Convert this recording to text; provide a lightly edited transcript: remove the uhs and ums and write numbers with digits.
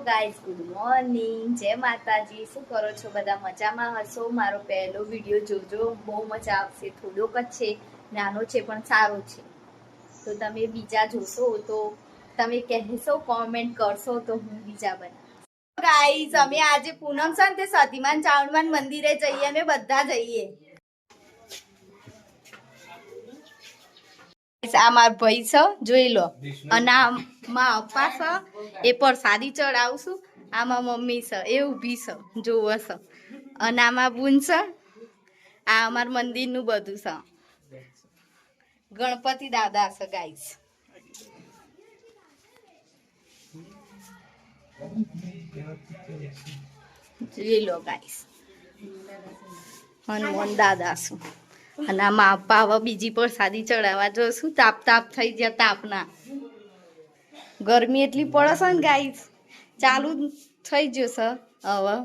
Guys, good morning, જય માતાજી. શું કરો છો? બધા મજામાં હશો? મારો પહેલો વિડીયો જોજો, બહુ મજા આવશે. થોડોક જ છે, નાનો છે પણ સારો છે. તો તમે બીજા જોશો તો તમે કહેશો, કોમેન્ટ કરશો તો હું બીજા બનાવીશ. ગાઈઝ, અમે આજે પૂનમ છે ને તે સતીમાન ચાવણમાન મંદિરે જઈએ, અમે બધા જઈએ. આ માર ભાઈ છે, જોઈ લો. અને આ માં અપ્પા છે, એ પ્રસાદી ચડાવશું. આમાં મમ્મી છે, એ ઊભી છે, જોવે છે. અને આમાં બુન છે. આ અમાર મંદિરનું બધું છે. ગણપતિ દાદા છે ગાઈસ. જોઈ લો ગાઈસ, હનુમાન દાદા છે. અને આ માપા હવે બીજી પ્રસાદી ચડાવવા જોશું. તાપ થઈ ગયા, તાપના ગરમી એટલી પડે છે ને ગાઈસ, ચાલુ થઈ જશે હવે.